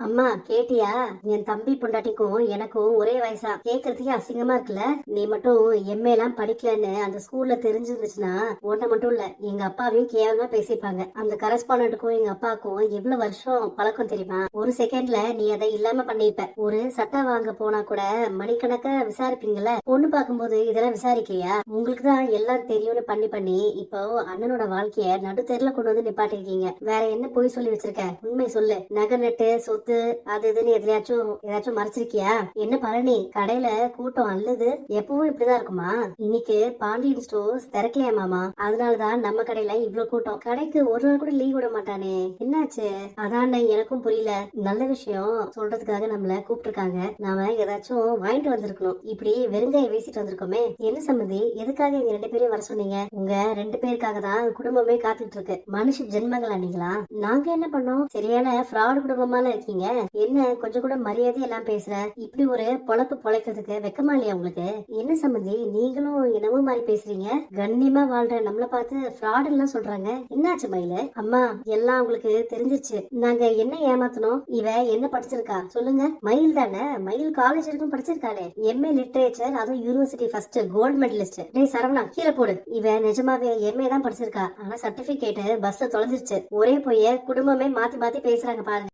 அம்மா கேட்டியா? என் தம்பி பொண்டாட்டிக்கும் எனக்கும் ஒரே வயசா. கேக்குறதுக்கே அசிங்கமா இருக்குல்ல. நீ மட்டும் எம்ஏ எல்லாம் படிக்கலன்னு அந்த ஸ்கூல்ல தெரிஞ்சிருந்துச்சுன்னா உன்னை மட்டும் இல்ல எங்க அப்பாவையும் கேவலமா பேசிப்பாங்க. அந்த கரஸ்பாண்டன்ட்டுக்கும் எங்க அப்பாவுக்கும் எவ்வளவு வருஷம் பழக்கம் தெரியுமா? ஒரு செகண்ட்ல நீ அதை இல்லாம பண்ணிருப்ப. ஒரு சட்டம் வாங்க போனா கூட மணிக்கணக்கா விசாரிப்பீங்கல்ல. பொண்ணு பார்க்கும்போது இதெல்லாம் விசாரிக்கலையா? உங்களுக்கு தான் எல்லாம் தெரியும்னு பண்ணி பண்ணி இப்போ அண்ணனோட வாழ்க்கைய நடுத்தெருல கொண்டு வந்து நிப்பாட்டிருக்கீங்க. வேற என்ன பொய் சொல்லி வச்சிருக்க? உண்மை சொல்லு. நகை நட்டு சொத்து அது இதுன்னு ஏதாச்சும் மறைச்சிருக்கியா? என்ன பழனி, கடையில கூட்டம் அல்லது எப்பவும் இப்படிதான் இருக்குமா? இன்னைக்கு பாண்டியன் ஸ்டோர்ஸ் திறக்கலையா மாமா? அதனாலதான் நம்ம கடையில இவ்வளவு கூட்டம். கடைக்கு ஒரு நாள் கூட லீவ் விட மாட்டானே, என்னாச்சு? அதான் எனக்கும் புரியல. நல்ல விஷயம் சொல்றதுக்காக நம்மள கூப்பிட்டுருக்காங்க, நாம ஏதாச்சும் வாங்கிட்டு வந்திருக்கணும். இப்படி வெறுங்காய வீசிட்டு வந்திருக்கோமே. என்ன சம்மதி, எதுக்காக எங்க 2 பேரையும் வர சொன்னீங்க? உங்க 2 பேருக்காக தான் குடும்பமே காத்துட்டு இருக்கு. மனுஷ ஜென்மங்களா நீங்களா? நாங்க என்ன பண்ணோம்? சரியான ஃப்ராட் குடும்பமால இருக்கீங்க. என்ன கொஞ்சம் கூட மரியாதை எல்லாம் பேசுற? இப்படி ஒரு பொழப்பு பொழைக்கிறதுக்கு வெக்கமா இல்லையா உங்களுக்கு? என்ன சம்பந்தி, நீங்களும் என்னமோ மாதிரி பேசுறீங்க? கண்ணியமா வாழ்ற நம்மள பார்த்து ஃப்ராட் எல்லாம் சொல்றாங்க. என்னாச்சு மயிலு? அம்மா, எல்லாம் உங்களுக்கு தெரிஞ்சிருச்சு. நாங்க என்ன ஏமாத்தணும்? இவ என்ன படிச்சிருக்கா சொல்லுங்க? மயில் தானே? மயில் காலேஜ் வரைக்கும் படிச்சிருக்காளே. எம்ஏ லிட்டரேச்சர், அதுவும் யூனிவர்சிட்டி ஃபர்ஸ்ட் கோல்டு மெடலிஸ்ட். டேய் சரவணா, கீழே போடு. இவ நிஜமாவே எம்ஏ தான் படிச்சிருக்கா. ஆனா சர்டிபிகேட் பஸ்ல தொலைஞ்சிருச்சு. ஒரே பொய்ய குடும்பமே மாத்தி மாத்தி பேசுறாங்க பாருங்க.